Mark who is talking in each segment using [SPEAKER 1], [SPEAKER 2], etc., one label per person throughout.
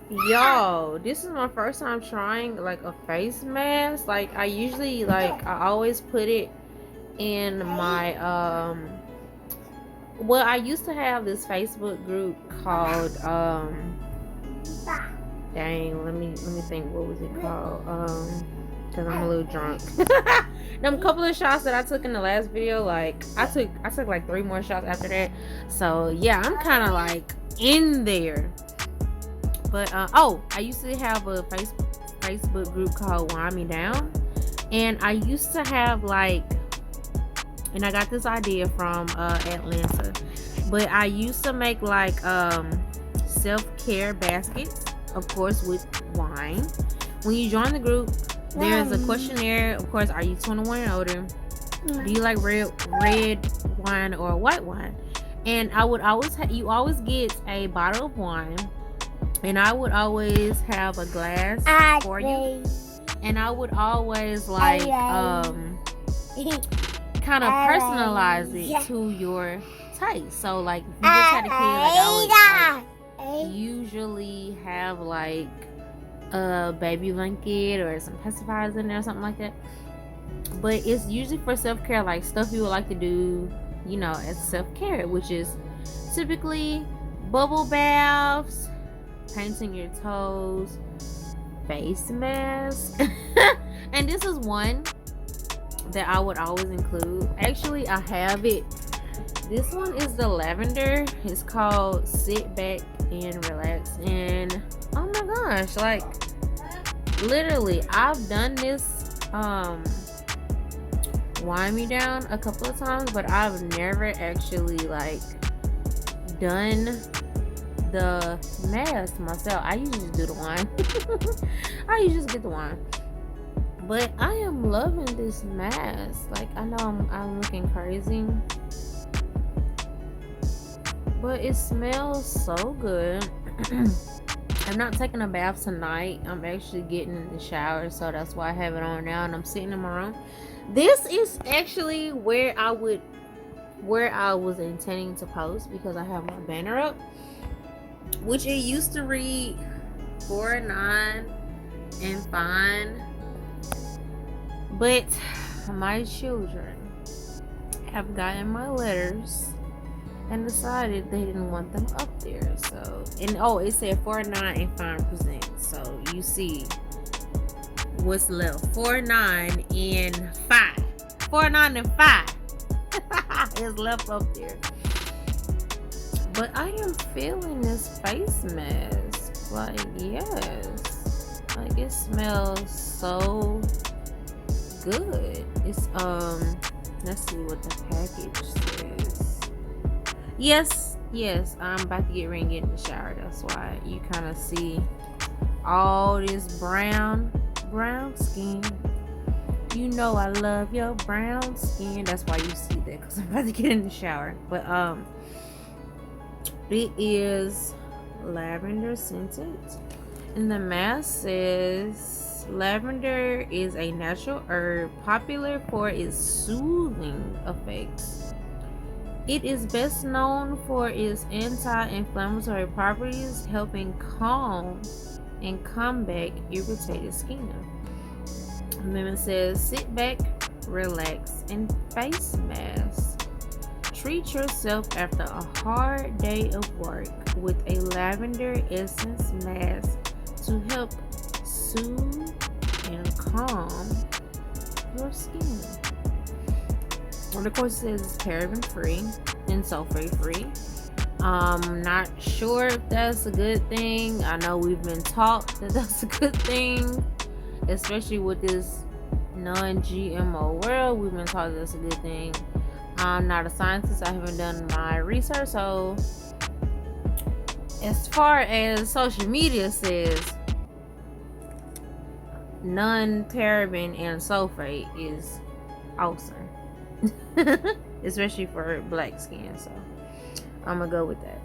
[SPEAKER 1] Yo, this is my first time trying like a face mask. Like I usually I always put it in my well, I used to have this Facebook group called dang, let me think, what was it called? Cause I'm a little drunk. Them couple of shots that I took in the last video, like I took like 3 more shots after that. So yeah, I'm kind of like in there. But oh, I used to have a Facebook group called Wind Me Down, and I used to have like, and I got this idea from Atlanta, but I used to make like self-care baskets, of course with wine. When you join the group, there's a questionnaire. Of course, are you 21 and older? Do you like red wine or white wine? And I would always you always get a bottle of wine, and I would always have a glass for you, and I would always like kind of personalize it to your taste. So like if you just had a kid, like I would usually have like a baby blanket or some pacifiers in there or something like that. But it's usually for self-care, like stuff you would like to do, you know, as self-care, which is typically bubble baths, painting your toes, face mask. And this is one that I would always include. Actually, I have it. This one is the lavender. It's called Sit Back and Relax. And oh my gosh, like literally I've done this Wind Me Down a couple of times, but I've never actually like done the mask myself. I usually just do the wine. I usually just get the wine. But I am loving this mask. Like I know I'm looking crazy, but it smells so good. I'm not taking a bath tonight. I'm actually getting in the shower, so that's why I have it on now, and I'm sitting in my room. This is actually where I was intending to post, because I have my banner up, which it used to read 4-9 and fine, but my children have gotten my letters and decided they didn't want them up there. So, and oh, it said 4-9 and Fyne Presents. So you see what's left. 4-9 and 5. 4-9 and 5 is left up there. But I am feeling this face mask. Like, yes. Like, it smells so good. It's let's see what the package says. Yes, I'm about to get ready and get in the shower. That's why you kind of see all this brown skin. You know I love your brown skin. That's why you see that, because I'm about to get in the shower. But it is lavender scented, and the mask says lavender is a natural herb popular for its soothing effects. It is best known for its anti-inflammatory properties, helping calm and combat irritated skin. The amendment says, sit back, relax, and face mask. Treat yourself after a hard day of work with a lavender essence mask to help soothe and calm your skin. And of course, it says it's paraben free and sulfate free. Not sure if that's a good thing. I know we've been taught that that's a good thing, especially with this non-GMO world. We've been taught that's a good thing. I'm not a scientist. I haven't done my research. So, as far as social media says, non-paraben and sulfate is awesome. Especially for black skin, so I'm gonna go with that.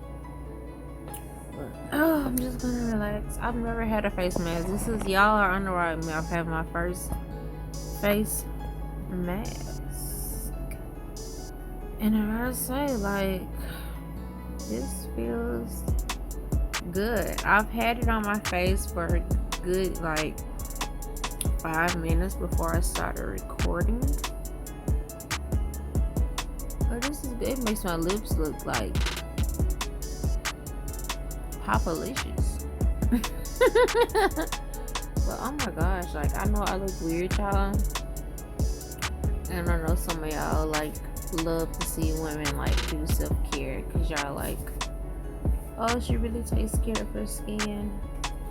[SPEAKER 1] But, oh, I'm just gonna relax. I've never had a face mask. This is y'all are on the right with me. I've had my first face mask, and I gotta say, like, this feels good. I've had it on my face for a good like 5 minutes before I started recording. But this is good. It makes my lips look like Popalicious. But oh my gosh, like I know I look weird, y'all. And I know some of y'all like love to see women like do self-care because y'all like, oh, she really takes care of her skin.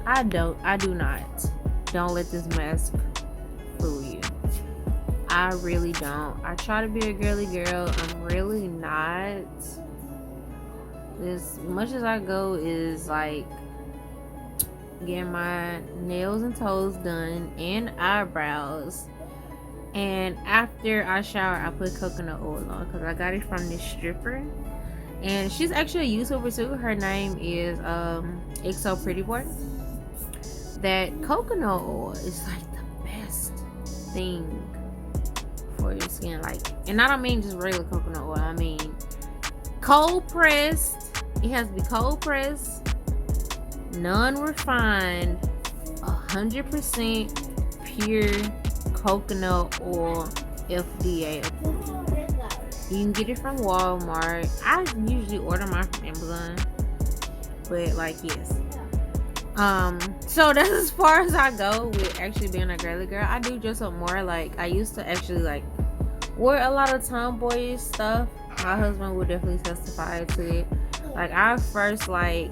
[SPEAKER 1] I do not. Don't let this mask fool you. I really don't. I try to be a girly girl. I'm really not. As much as I go is like getting my nails and toes done and eyebrows. And after I shower, I put coconut oil on because I got it from this stripper. And she's actually a YouTuber too. Her name is XO Pretty Boy. That coconut oil is like the best thing for your skin. Like, and I don't mean just regular coconut oil. I mean cold pressed. It has to be cold pressed, non-refined, 100% pure coconut oil, FDA approved. You can get it from Walmart. I usually order mine from Amazon, but like, yes. So that's as far as I go with actually being a girly girl. I do dress up more. Like, I used to actually like wear a lot of tomboyish stuff. My husband would definitely testify to it. Like, our first like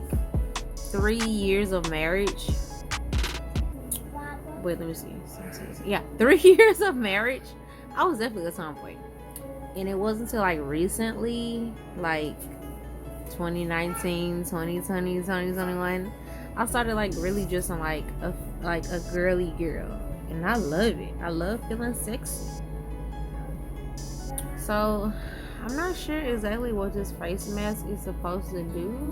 [SPEAKER 1] 3 years of marriage. Wait, let me see. Yeah, 3 years of marriage. I was definitely a tomboy. And it wasn't until like recently, like 2019, 2020, 2021, I started like really dressing like a girly girl. And I love it. I love feeling sexy. So I'm not sure exactly what this face mask is supposed to do.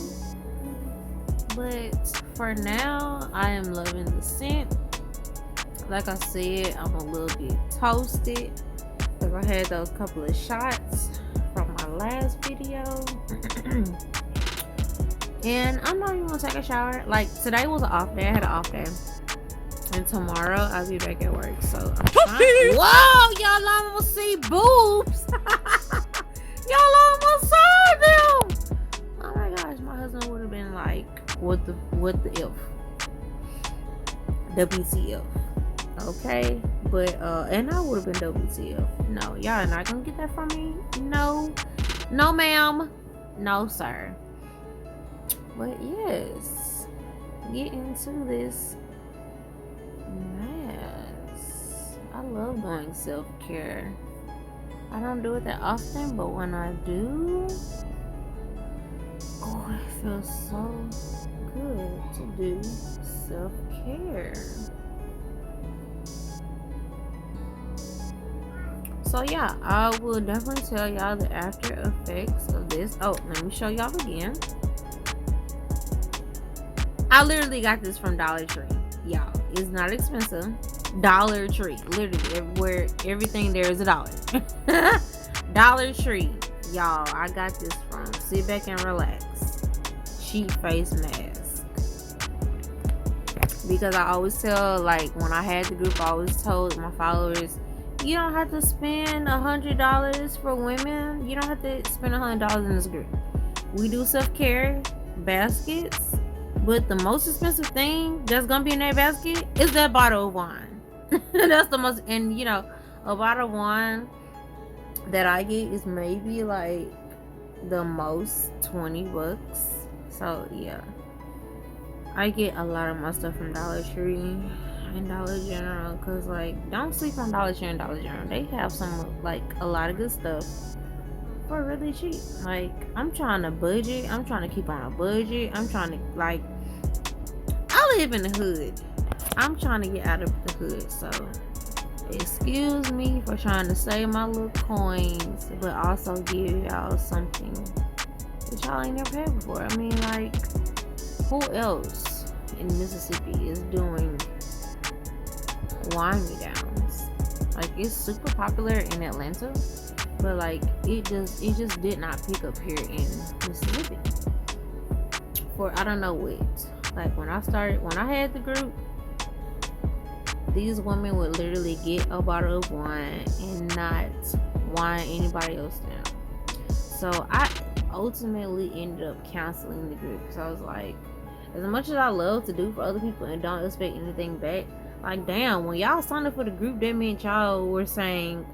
[SPEAKER 1] But for now, I am loving the scent. Like I said, I'm a little bit toasted because I had those couple of shots from my last video. And I'm not even gonna take a shower. Like, today was an off day. I had an off day. And tomorrow I'll be back at work. So I'm trying. Whoa, y'all almost see boobs. Y'all almost saw them. Oh my gosh, my husband would have been like, what the F? WTF. Okay, but and I would have been WTF. No, y'all are not gonna get that from me. No, ma'am, no, sir. But yes, get into this mask. I love doing self-care. I don't do it that often, but when I do, oh, it feels so good to do self-care. So yeah, I will definitely tell y'all the after effects of this. Oh, let me show y'all again. I literally got this from Dollar Tree, y'all. It's not expensive. Dollar Tree, literally everywhere, everything there is $1. Dollar Tree, y'all. I got this from. Sit back and relax. Sheet face mask. Because I always tell, like, when I had the group, I always told my followers, you don't have to spend $100 for women. You don't have to spend $100 in this group. We do self-care baskets, but the most expensive thing that's gonna be in that basket is that bottle of wine. That's the most, and you know, a bottle of wine that I get is maybe like the most $20. So yeah, I get a lot of my stuff from Dollar Tree and Dollar General, because like, don't sleep on Dollar Tree and Dollar General. They have some, like, a lot of good stuff for really cheap. Like, I'm trying to budget. I'm trying to keep on a budget. I'm trying to, like, I live in the hood. I'm trying to get out of the hood. So excuse me for trying to save my little coins, but also give y'all something that y'all ain't never had before. I mean, like, who else in Mississippi is doing wine me downs? Like, it's super popular in Atlanta, but like, it just did not pick up here in Mississippi for I don't know what. Like when I had the group, these women would literally get a bottle of wine and not wine anybody else down. So I ultimately ended up canceling the group because I was like, as much as I love to do for other people and don't expect anything back, like damn, when y'all signed up for the group, that meant y'all were saying,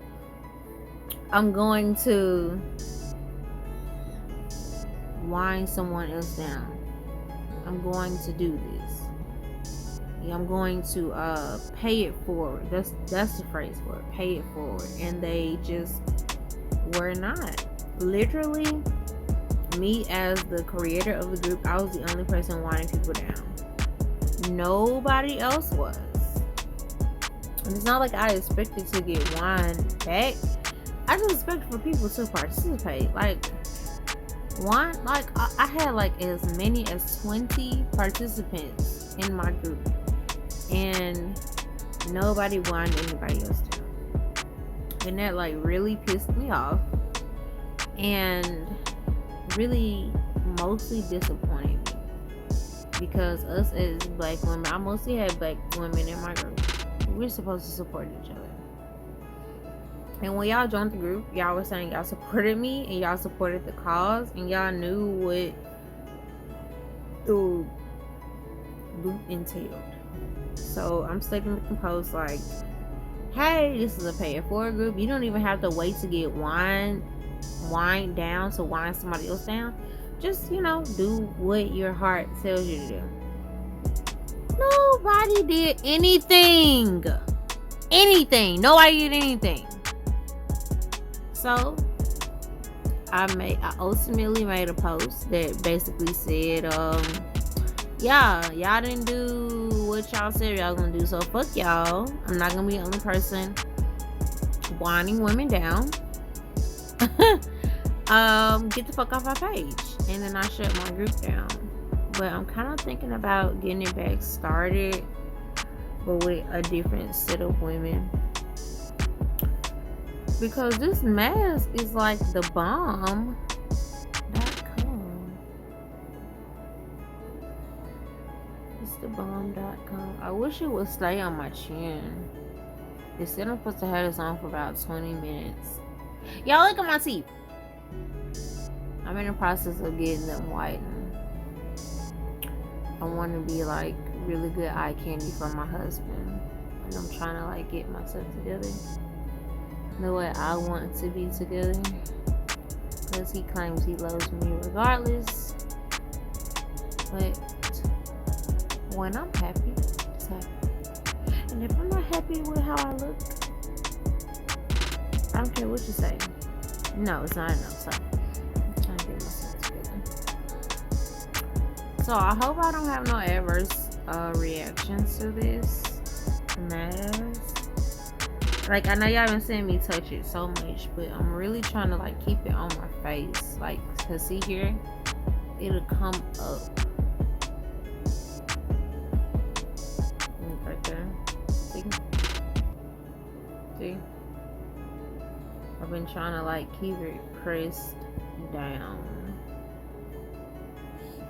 [SPEAKER 1] I'm going to wine someone else down. I'm going to do this. Yeah, I'm going to pay it forward. That's the phrase for it. Pay it forward. And they just were not. Literally, me as the creator of the group, I was the only person whining people down. Nobody else was. And it's not like I expected to get wine back. I just expected for people to participate. Like, one, like I had like as many as 20 participants in my group, and nobody whined anybody else down, and that like really pissed me off, and really mostly disappointed me, because us as black women, I mostly had black women in my group, we're supposed to support each other. And when y'all joined the group, y'all were saying y'all supported me and y'all supported the cause and y'all knew what the group entailed. So I'm sticking to the post like, hey, this is a pay it forward group. You don't even have to wait to get wine down to wine somebody else down. Just, do what your heart tells you to do. Nobody did anything. Nobody did anything. So I ultimately made a post that basically said, y'all didn't do what y'all said y'all gonna do, so fuck y'all. I'm not gonna be the only person whining women down. Get the fuck off our page. And then I shut my group down. But I'm kind of thinking about getting it back started, but with a different set of women. Because this mask is like the bomb.com. It's the bomb.com. I wish it would stay on my chin. They said I'm supposed to have this on for about 20 minutes. Y'all look at my teeth. I'm in the process of getting them whitened. I want to be like really good eye candy for my husband. And I'm trying to like get myself together the way I want to be together, because he claims he loves me regardless. But when I'm happy, it's happy. And if I'm not happy with how I look, I don't care what you say. No, it's not enough. So I'm trying to get myself together. So I hope I don't have no adverse reactions to this mask. Like, I know y'all been seeing me touch it so much, but I'm really trying to like keep it on my face. Like, cause see here, it'll come up. Right there. See? I've been trying to like keep it pressed down.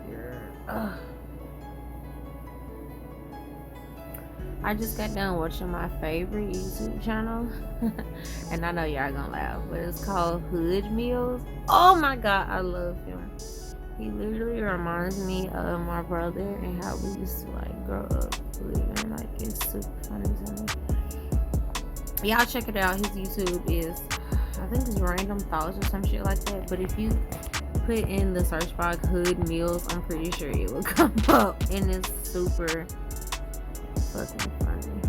[SPEAKER 1] Here. Ugh. I just got done watching my favorite YouTube channel. And I know y'all gonna laugh, but it's called Hood Meals. Oh my god, I love him. He literally reminds me of my brother and how we used to like grow up living. Like, it's super funny to me. Y'all check it out. His YouTube is, I think it's Random Thoughts or some shit like that. But if you put in the search box Hood Meals, I'm pretty sure it will come up. And it's super fucking funny.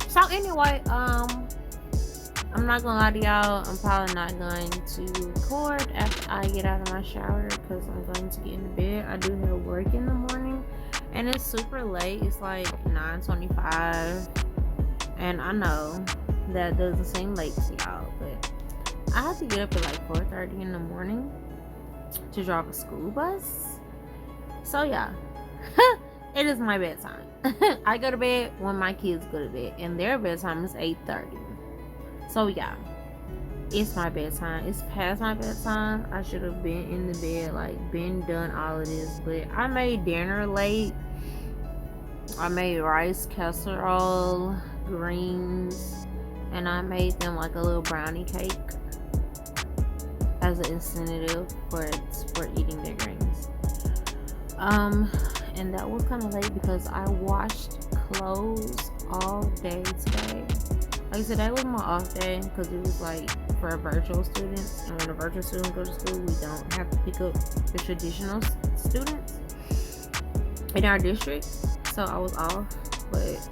[SPEAKER 1] So anyway, I'm not gonna lie to y'all, I'm probably not going to record after I get out of my shower because I'm going to get into bed. I do have work in the morning and it's super late. It's like 9:25 and I know that doesn't seem late to y'all, but I have to get up at like 4:30 in the morning to drive a school bus. So yeah, it is my bedtime. I go to bed when my kids go to bed, and their bedtime is 8:30. So yeah, It's my bedtime. It's past my bedtime. I should have been in the bed, like been done all of this. But I made dinner late. I made rice casserole, greens, and I made them like a little brownie cake as an incentive for eating their greens. And that was kind of late because I washed clothes all day today. Like today was my off day because it was like for virtual students, and when a virtual student go to school, we don't have to pick up the traditional students in our district. So I was off, but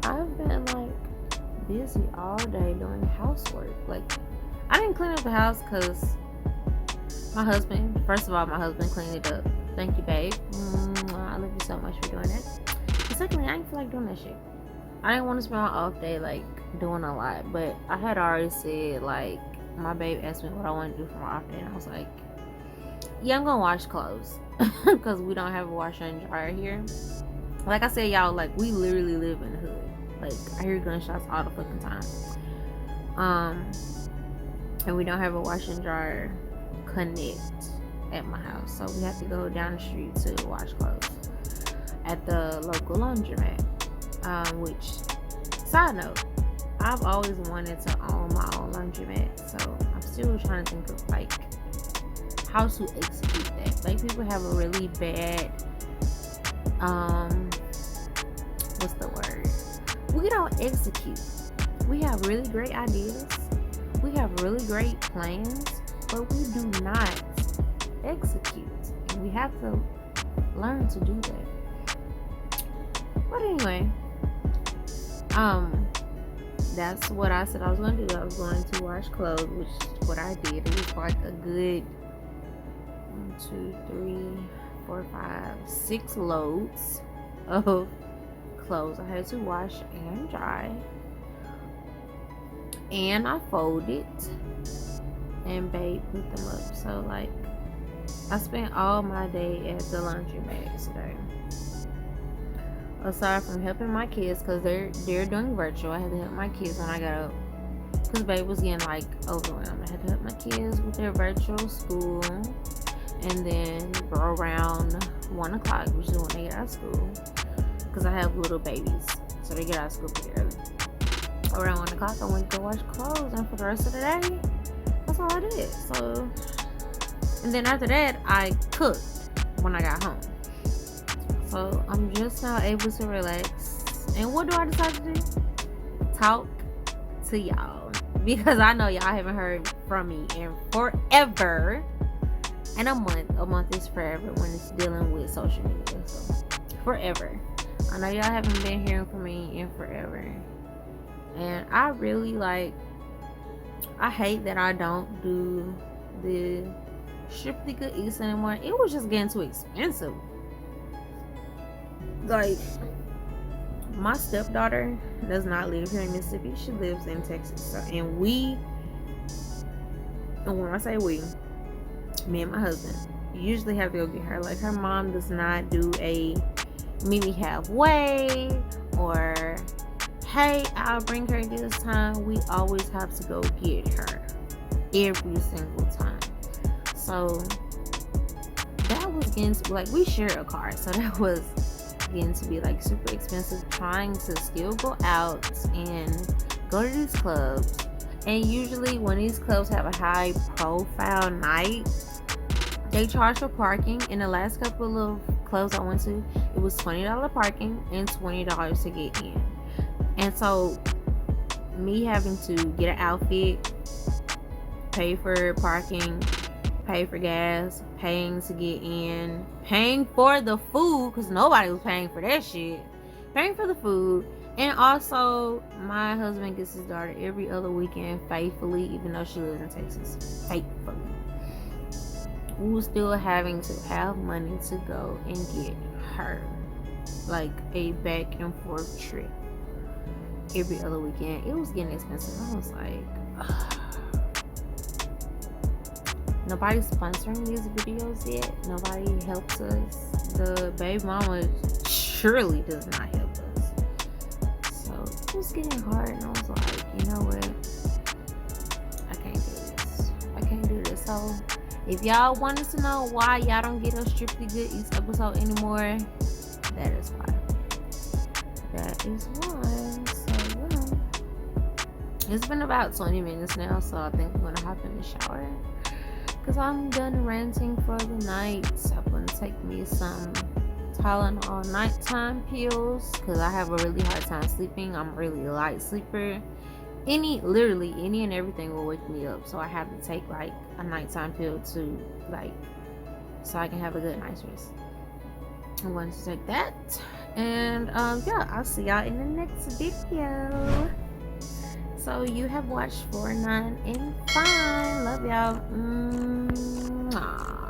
[SPEAKER 1] I've been like busy all day doing housework. Like I didn't clean up the house because my husband, first of all, my husband cleaned it up. Thank you, babe. I love you so much for doing that. And secondly, I didn't feel like doing that shit. I didn't want to spend my off day like doing a lot, but I had already said, like, my babe asked me what I want to do for my off day, and I was like, yeah, I'm gonna wash clothes because we don't have a washer and dryer here. Like I said, y'all, like, we literally live in the hood. Like, I hear gunshots all the fucking time. And we don't have a washer and dryer connect at my house, so we have to go down the street to wash clothes at the local laundromat. Which, side note, I've always wanted to own my own laundromat, so I'm still trying to think of like how to execute that. Like, people have a really bad what's the word? We don't execute. We have really great ideas, we have really great plans, but we do not execute, and we have to learn to do that. But anyway, that's what I said I was going to do. I was going to wash clothes, which is what I did. It was like a good 1, 2, 3, 4, 5, 6 loads of clothes I had to wash and dry, and I folded, and babe put them up. So like, I spent all my day at the laundromat today. Aside from helping my kids, because they're doing virtual, I had to help my kids when I got up because babe was getting like overwhelmed. I had to help my kids with their virtual school, and then around 1 o'clock, which is when they get out of school, because I have little babies, so they get out of school pretty early. Around 1 o'clock, I went to go wash clothes, and for the rest of the day, that's all I did. So, and then after that, I cooked when I got home. So I'm just now able to relax. And what do I decide to do? Talk to y'all, because I know y'all haven't heard from me in forever. And a month is forever when it's dealing with social media. So forever. I know y'all haven't been hearing from me in forever. And I really I hate that I don't do the Strictly Good Eats anymore. It was just getting too expensive. Like, my stepdaughter does not live here in Mississippi. She lives in Texas. So, and when I say we, me and my husband usually have to go get her. Like, her mom does not do a meet me halfway or hey, I'll bring her this time. We always have to go get her every single time. So that was getting to, like, we share a car, so that was getting to be like super expensive, trying to still go out and go to these clubs. And usually when these clubs have a high profile night, they charge for parking. In the last couple of clubs I went to, it was $20 parking and $20 to get in. And so me having to get an outfit, pay for parking, pay for gas, paying to get in, paying for the food, because nobody was paying for that shit, paying for the food. And also, my husband gets his daughter every other weekend faithfully, even though she lives in Texas, faithfully. We were still having to have money to go and get her, like a back and forth trip every other weekend. It was getting expensive. I was like, ugh. Nobody's sponsoring these videos yet. Nobody helps us. The baby mama surely does not help us. So it was getting hard, and I was like, you know what? So if y'all wanted to know why y'all don't get a Strictly Good Eats episode anymore, that is why. That is why. So yeah, it's been about 20 minutes now, so I think I'm gonna hop in the shower because I'm done ranting for the night. I'm gonna take me some Tylenol nighttime pills because I have a really hard time sleeping. I'm a really light sleeper. Literally any and everything will wake me up, so I have to take like a nighttime pill to so I can have a good night's rest. I'm going to take that, and yeah, I'll see y'all in the next video. So you have watched 49 and Fine. Love y'all. Mwah.